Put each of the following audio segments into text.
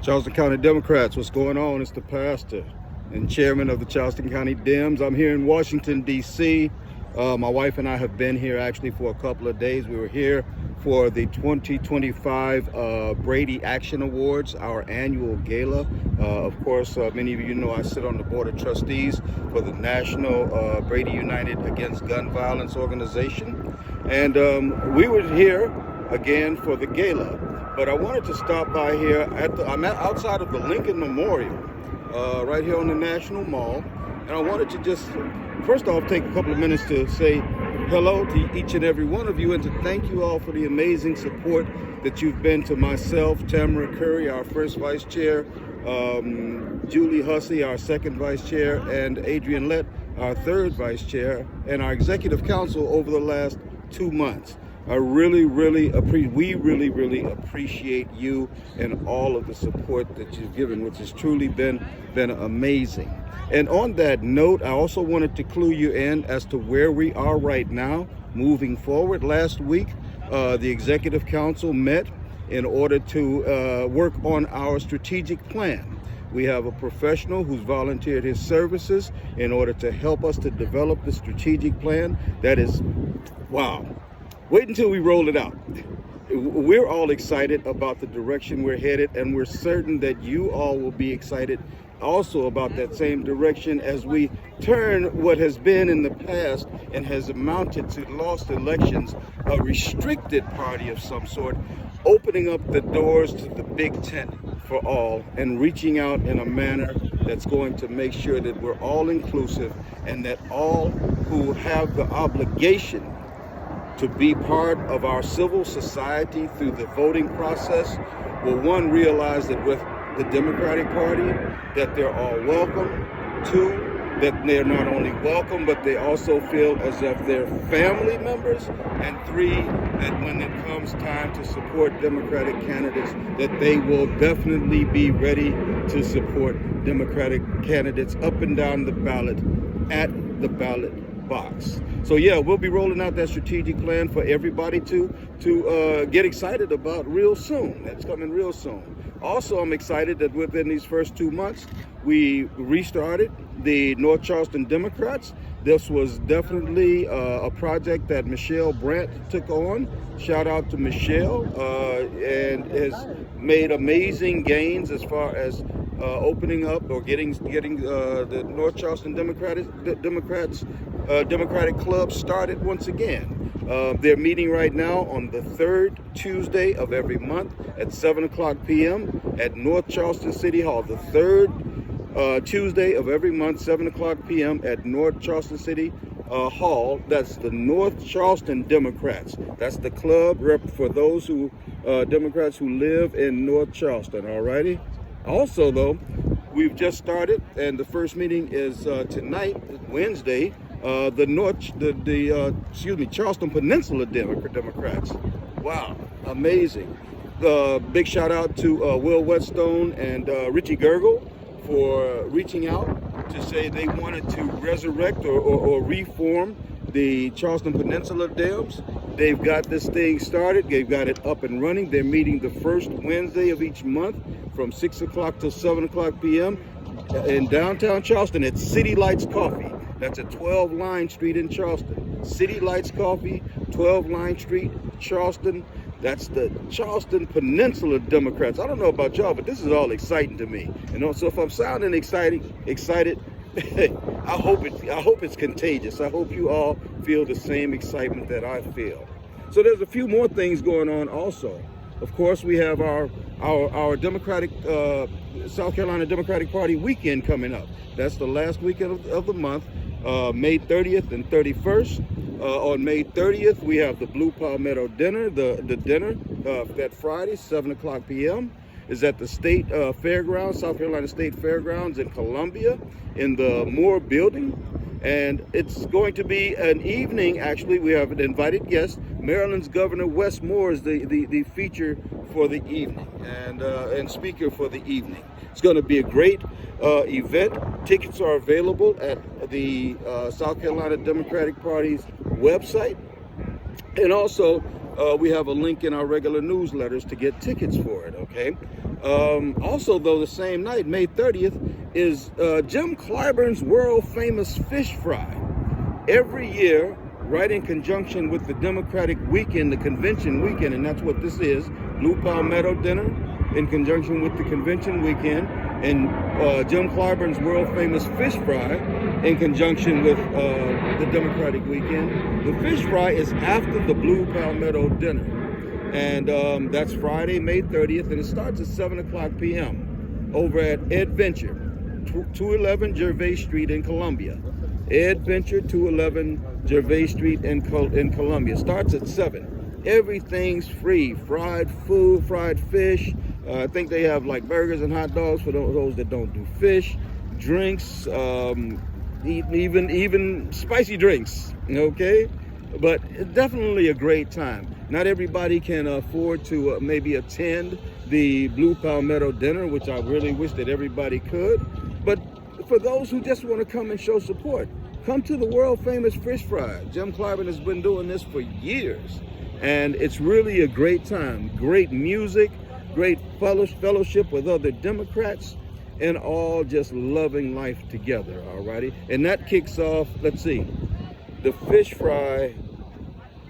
Charleston County Democrats, what's going on? It's the pastor and chairman of the Charleston County Dems. I'm here in Washington, D.C. My wife and I have been here actually for a couple of days. We were here for the 2025 Brady Action Awards, our annual gala. Of course, many of you know I sit on the board of trustees for the National Brady United Against Gun Violence organization. And we were here again for the gala. But I wanted to stop by here I'm outside of the Lincoln Memorial, right here on the National Mall. And I wanted to just, first off, take a couple of minutes to say hello to each and every one of you and to thank you all for the amazing support that you've been to myself, Tamara Curry, our first vice chair, Julie Hussey, our second vice chair, and Adrian Lett, our third vice chair, and our executive council over the last 2 months. I really appreciate you and all of the support that you've given, which has truly been amazing. And on that note, I also wanted to clue you in as to where we are right now, moving forward. Last week, the Executive Council met in order to work on our strategic plan. We have a professional who's volunteered his services in order to help us to develop the strategic plan. That is, wow. Wait until we roll it out. We're all excited about the direction we're headed, and we're certain that you all will be excited also about that same direction as we turn what has been in the past and has amounted to lost elections, a restricted party of some sort, opening up the doors to the big tent for all and reaching out in a manner that's going to make sure that we're all inclusive and that all who have the obligation to be part of our civil society through the voting process will, one, realize that with the Democratic Party, that they're all welcome. Two, that they're not only welcome, but they also feel as if they're family members. And three, that when it comes time to support Democratic candidates, that they will definitely be ready to support Democratic candidates up and down the ballot at the ballot box. So yeah, we'll be rolling out that strategic plan for everybody to get excited about real soon. That's coming real soon. Also, I'm excited that within these first 2 months, we restarted the North Charleston Democrats. This was definitely a project that Michelle Brandt took on. Shout out to Michelle, and has made amazing gains as far as opening up or getting the North Charleston Democratic Club started once again. They're meeting right now on the third Tuesday of every month at 7:00 p.m. at North Charleston City Hall. The third Tuesday of every month, 7:00 p.m. at North Charleston City Hall. That's the North Charleston Democrats. That's the club rep for those who Democrats who live in North Charleston. Alrighty. Also, though, we've just started, and the first meeting is tonight, Wednesday. Charleston Peninsula Democrats. Wow, amazing. Big shout out to Will Whetstone and Richie Gergel for reaching out to say they wanted to resurrect or reform the Charleston Peninsula Dems. They've got this thing started. They've got it up and running. They're meeting the first Wednesday of each month from 6 o'clock till 7:00 p.m. in downtown Charleston at City Lights Coffee. That's at 12 Line Street in Charleston. City Lights Coffee, 12 Line Street, Charleston. That's the Charleston Peninsula Democrats. I don't know about y'all, but this is all exciting to me. You know, so if I'm sounding excited, I hope it's contagious. I hope you all feel the same excitement that I feel. So there's a few more things going on also. Of course, we have our Democratic South Carolina Democratic Party weekend coming up. That's the last weekend of the month, May 30th and 31st. On May 30th, we have the Blue Palmetto dinner. The dinner that Friday, 7:00 p.m. is at the State Fairgrounds, South Carolina State Fairgrounds in Columbia, in the Moore Building. And it's going to be an evening, actually. We have an invited guest. Maryland's Governor Wes Moore is the feature for the evening and speaker for the evening. It's going to be a great event. Tickets are available at the South Carolina Democratic Party's website. And also, we have a link in our regular newsletters to get tickets for it, okay? Also, though, the same night, May 30th, is Jim Clyburn's world famous fish fry. Every year, right in conjunction with the Democratic Weekend, the convention weekend, and that's what this is, Blue Palmetto dinner in conjunction with the convention weekend, and Jim Clyburn's world famous fish fry in conjunction with the Democratic Weekend. The fish fry is after the Blue Palmetto dinner. And that's Friday, May 30th, and it starts at 7 o'clock p.m. over at Ed Venture, 211 Gervais Street in Columbia. Ed Venture, 211 Gervais Street in Columbia. Starts at 7. Everything's free. Fried food, fried fish. I think they have like burgers and hot dogs for those that don't do fish. Drinks, even spicy drinks, okay? But it's definitely a great time. Not everybody can afford to maybe attend the Blue Palmetto dinner, which I really wish that everybody could. But for those who just want to come and show support, come to the world famous fish fry. Jim Clyburn has been doing this for years, and it's really a great time. Great music, great fellowship with other Democrats, and all just loving life together, all righty? And that kicks off, let's see, the fish fry,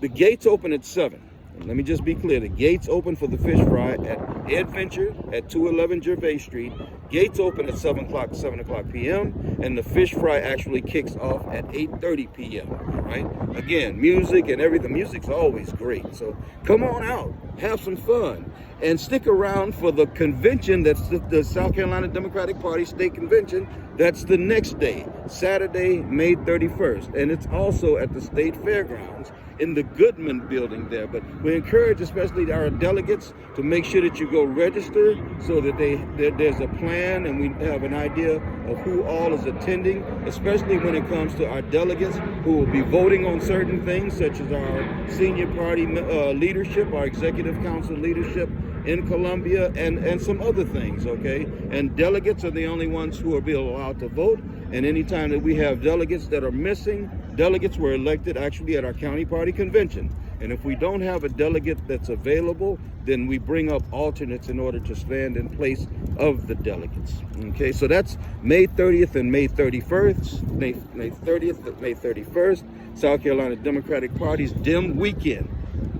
the gates open at 7. Let me just be clear. The gates open for the fish fry at Ed Venture at 211 Gervais Street. Gates open at 7 o'clock p.m. And the fish fry actually kicks off at 8:30 p.m. Right? Again, music and everything. Music's always great. So come on out, have some fun, and stick around for the convention. That's the South Carolina Democratic Party State Convention. That's the next day, Saturday, May 31st. And it's also at the State Fairgrounds in the Goodman building there. But we encourage especially our delegates to make sure that you go register so that there's a plan and we have an idea of who all is attending, especially when it comes to our delegates who will be voting on certain things, such as our senior party leadership, our executive council leadership in Columbia, and some other things, okay? And delegates are the only ones who are being allowed to vote. And anytime that we have delegates that are missing, delegates were elected actually at our county party convention. And if we don't have a delegate that's available, then we bring up alternates in order to stand in place of the delegates. Okay, so that's May 30th and May 31st, May 30th and May 31st, South Carolina Democratic Party's Dem Weekend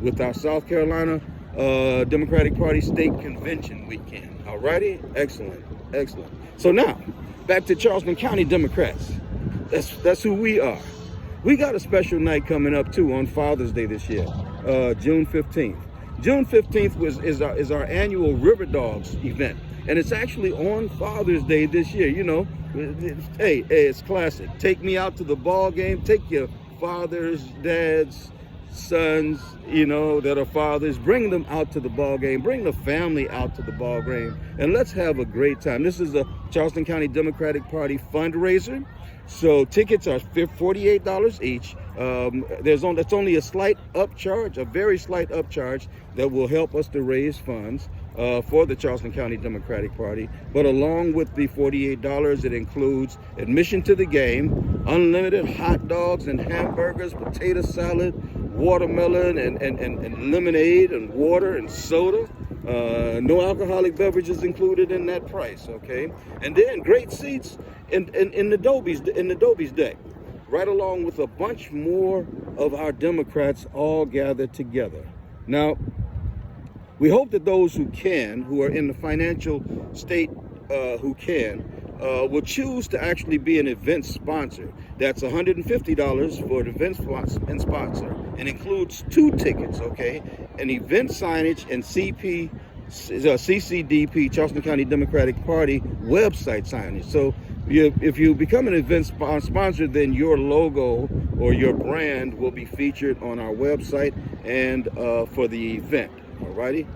with our South Carolina Democratic Party State Convention weekend. All righty, excellent, excellent. So now, back to Charleston County Democrats. That's who we are. We got a special night coming up too on Father's Day this year, June 15th. June 15th is our annual RiverDogs event, and it's actually on Father's Day this year. You know, hey, it's classic. Take me out to the ball game. Take your fathers, dads, sons, you know, that are fathers. Bring them out to the ball game. Bring the family out to the ball game, and let's have a great time. This is a Charleston County Democratic Party fundraiser. So tickets are $48 each. That's only a slight upcharge, a very slight upcharge that will help us to raise funds for the Charleston County Democratic Party. But along with the $48, it includes admission to the game, unlimited hot dogs and hamburgers, potato salad, watermelon and lemonade and water and soda. No alcoholic beverages included in that price, okay? And then great seats in the Dobies deck, right along with a bunch more of our Democrats all gathered together. Now, we hope that those who are in the financial state will choose to actually be an event sponsor. That's $150 for an event sponsor, and includes 2 tickets, okay? An event signage and CCDP, Charleston County Democratic Party website signage. So if you become an event sponsor, then your logo or your brand will be featured on our website and for the event. Alrighty.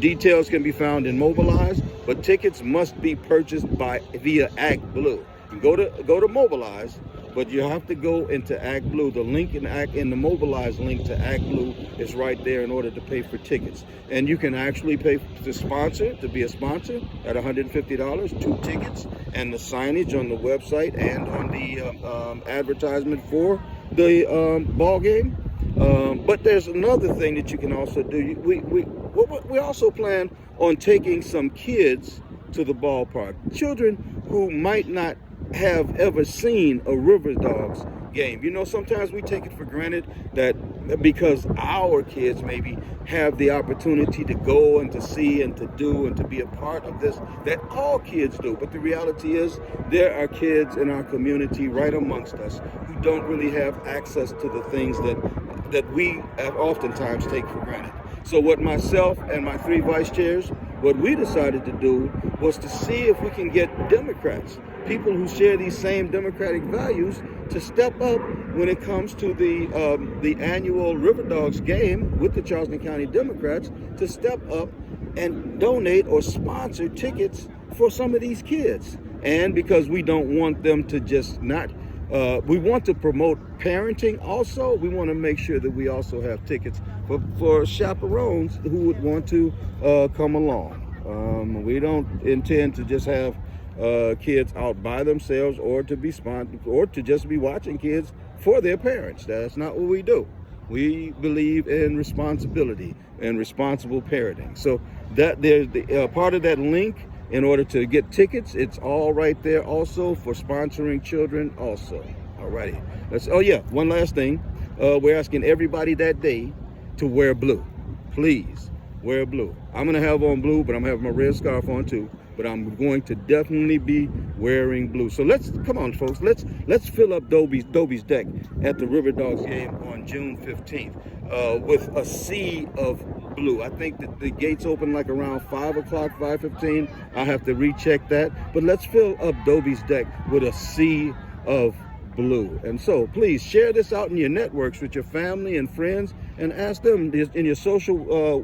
Details can be found in Mobilize, but tickets must be purchased via ActBlue. You go to Mobilize, but you have to go into ActBlue. The link in the Mobilize link to ActBlue is right there in order to pay for tickets. And you can actually pay to be a sponsor at $150, 2 tickets, and the signage on the website and on the advertisement for the ball game. But there's another thing that you can also do. We also plan on taking some kids to the ballpark. Children who might not have ever seen a RiverDogs game. You know, sometimes we take it for granted that because our kids maybe have the opportunity to go and to see and to do and to be a part of this, that all kids do. But the reality is there are kids in our community right amongst us who don't really have access to the things that we oftentimes take for granted. So what myself and my 3 vice chairs, what we decided to do was to see if we can get Democrats, people who share these same democratic values, to step up when it comes to the annual RiverDogs game with the Charleston County Democrats, to step up and donate or sponsor tickets for some of these kids. And because we don't want them to just not, we want to promote parenting also, we want to make sure that we also have tickets for chaperones who would want to come along. We don't intend to just have kids out by themselves or to be sponsored or to just be watching kids for their parents. That's not what we do. We believe in responsibility and responsible parenting. So that there's the part of that link in order to get tickets. It's all right there also for sponsoring children also. Alrighty. Oh yeah, one last thing. We're asking everybody that day to wear blue. Please wear blue. I'm gonna have on blue, but I'm gonna have my red scarf on too. But I'm going to definitely be wearing blue. So come on, folks. Let's fill up Dobie's deck at the RiverDogs game on June 15th with a sea of blue. I think that the gates open like around 5 o'clock, 5:15. I have to recheck that. But let's fill up Dobie's deck with a sea of blue. And so please share this out in your networks with your family and friends, and ask them in your social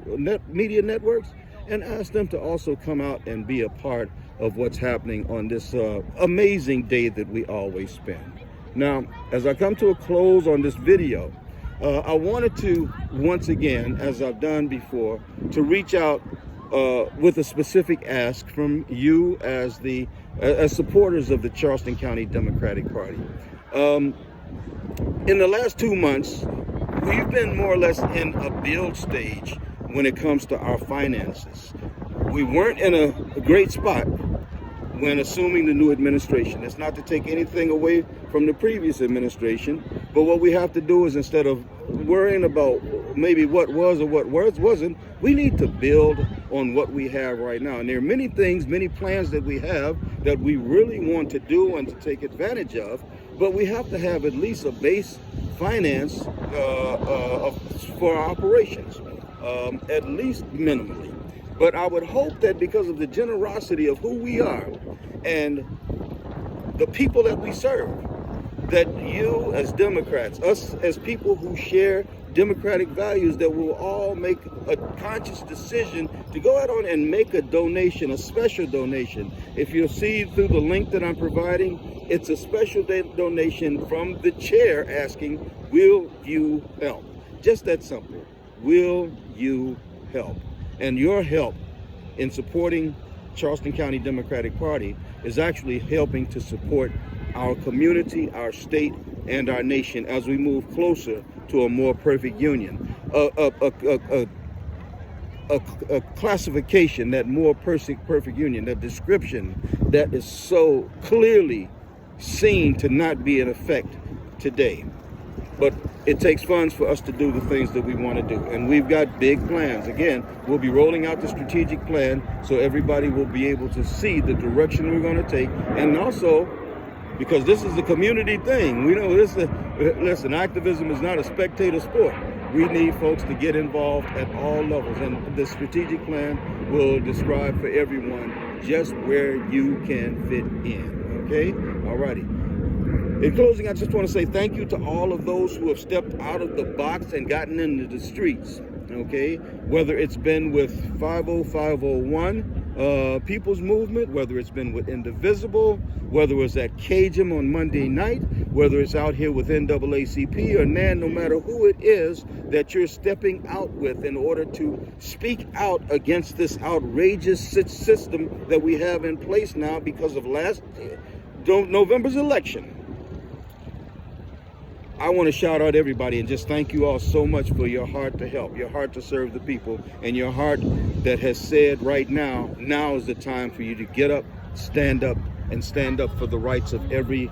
media networks, and ask them to also come out and be a part of what's happening on this amazing day that we always spend. Now, as I come to a close on this video, I wanted to, once again, as I've done before, to reach out with a specific ask from you as supporters of the Charleston County Democratic Party. In the last 2 months, we've been more or less in a build stage when it comes to our finances. We weren't in a great spot when assuming the new administration. It's not to take anything away from the previous administration, but what we have to do is, instead of worrying about maybe what was or what wasn't, we need to build on what we have right now. And there are many things, many plans that we have that we really want to do and to take advantage of, but we have to have at least a base finance for our operations. At least minimally. But I would hope that because of the generosity of who we are and the people that we serve, that you as Democrats, us as people who share democratic values, that we'll all make a conscious decision to go out on and make a donation, a special donation. If you'll see through the link that I'm providing, it's a special donation from the chair asking, will you help? Just that simple. Will you help? And your help in supporting Charleston County Democratic Party is actually helping to support our community, our state, and our nation as we move closer to a more perfect union. A classification, that more perfect union, that description that is so clearly seen to not be in effect today. But it takes funds for us to do the things that we want to do. And we've got big plans. Again, we'll be rolling out the strategic plan so everybody will be able to see the direction we're going to take. And also, because this is a community thing, we know this. Listen, activism is not a spectator sport. We need folks to get involved at all levels. And the strategic plan will describe for everyone just where you can fit in. Okay? All righty. In closing, I just want to say thank you to all of those who have stepped out of the box and gotten into the streets, okay? Whether it's been with 50501 People's Movement, whether it's been with Indivisible, whether it's at Cajun on Monday night, whether it's out here with NAACP or NAN, no matter who it is that you're stepping out with in order to speak out against this outrageous system that we have in place now because of November's election. I want to shout out everybody and just thank you all so much for your heart to help, your heart to serve the people, and your heart that has said right now is the time for you to get up, and stand up for the rights of every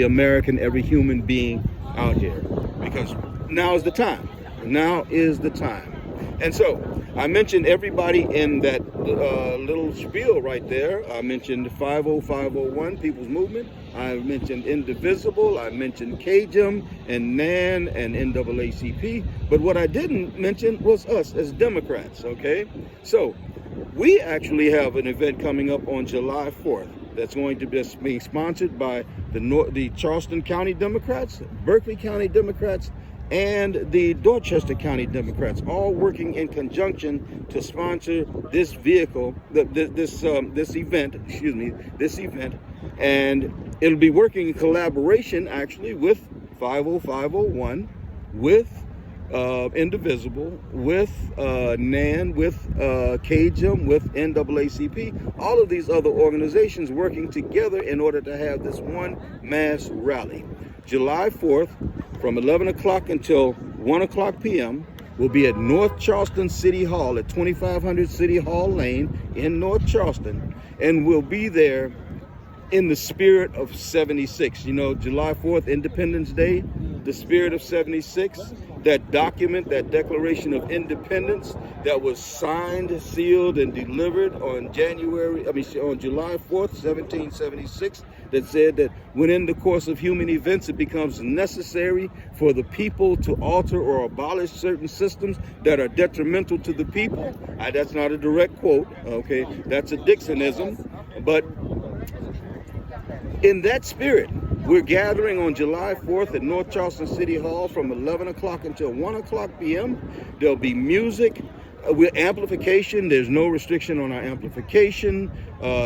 American, every human being out here. Because now is the time. Now is the time. And so I mentioned everybody in that little spiel right there. I mentioned 50501 People's Movement. I mentioned Indivisible. I mentioned KJM and NAN and NAACP. But what I didn't mention was us as Democrats, okay? So we actually have an event coming up on July 4th that's going to be being sponsored by the Charleston County Democrats, Berkeley County Democrats, and the Dorchester County Democrats, all working in conjunction to sponsor this event, and it'll be working in collaboration actually with 50501, with Indivisible, with NAN, with KJM, with NAACP, all of these other organizations working together in order to have this one mass rally. July 4th, from 11 o'clock until 1 o'clock p.m., will be at North Charleston City Hall at 2500 City Hall Lane in North Charleston, and we'll be there in the spirit of 76. You know, July 4th, Independence Day, the spirit of 76, that document, that Declaration of Independence that was signed, sealed, and delivered on July 4th, 1776, that said that when in the course of human events it becomes necessary for the people to alter or abolish certain systems that are detrimental to the people. That's not a direct quote, okay? That's a Dixonism, but in that spirit, we're gathering on July 4th at North Charleston City Hall from 11 o'clock until 1 o'clock p.m. There'll be music with amplification. There's no restriction on our amplification,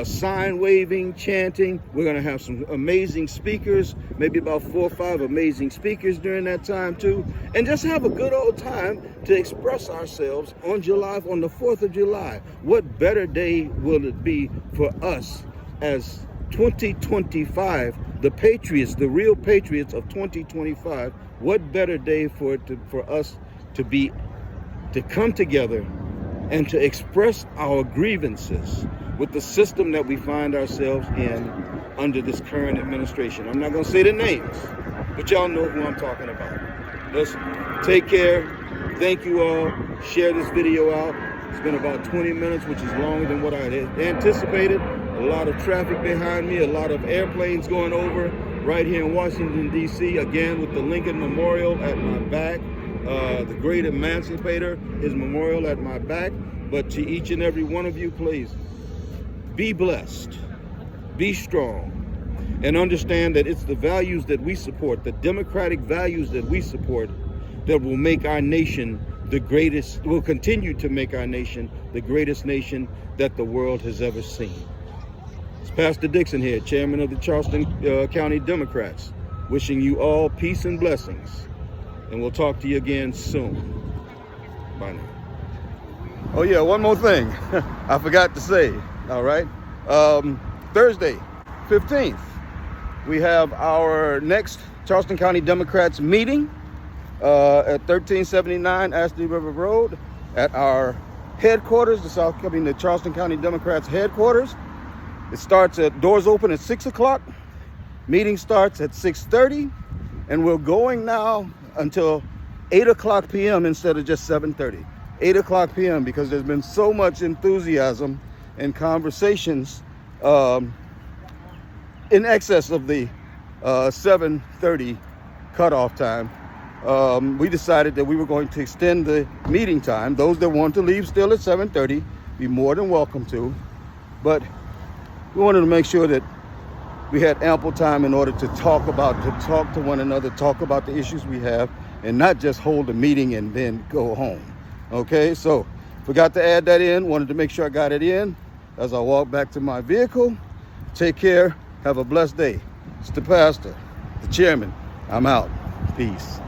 sign waving, chanting. We're going to have some amazing speakers, maybe about 4 or 5 amazing speakers during that time too, and just have a good old time to express ourselves on the 4th of July. What better day will it be for us as 2025, the patriots, the real patriots of 2025? What better day for us to come together and to express our grievances with the system that we find ourselves in under this current administration. I'm not going to say the names, but y'all know who I'm talking about. Listen, take care. Thank you all. Share this video out. It's been about 20 minutes, which is longer than what I had anticipated. A lot of traffic behind me, a lot of airplanes going over right here in Washington, D.C. Again, with the Lincoln Memorial at my back. The great emancipator, his memorial at my back. But to each and every one of you, please, be blessed, be strong, and understand that it's the values that we support, the democratic values that we support, that will make our nation the greatest, will continue to make our nation the greatest nation that the world has ever seen. It's Pastor Dixon here, chairman of the Charleston County Democrats, wishing you all peace and blessings. And we'll talk to you again soon. Bye now. Oh yeah, one more thing I forgot to say, all right? Thursday, 15th, we have our next Charleston County Democrats meeting at 1379 Ashley River Road at our headquarters, the Charleston County Democrats headquarters. It starts doors open at 6 o'clock. Meeting starts at 6:30, and we're going now until 8 o'clock p.m. instead of just 7:30. 8 o'clock p.m. because there's been so much enthusiasm and conversations in excess of the 7:30 cutoff time. We decided that we were going to extend the meeting time. Those that want to leave still at 7:30, be more than welcome to. But we wanted to make sure that we had ample time in order to talk to one another, talk about the issues we have, and not just hold a meeting and then go home. Okay, so forgot to add that in. Wanted to make sure I got it in as I walk back to my vehicle. Take care. Have a blessed day. It's the pastor, the chairman. I'm out. Peace.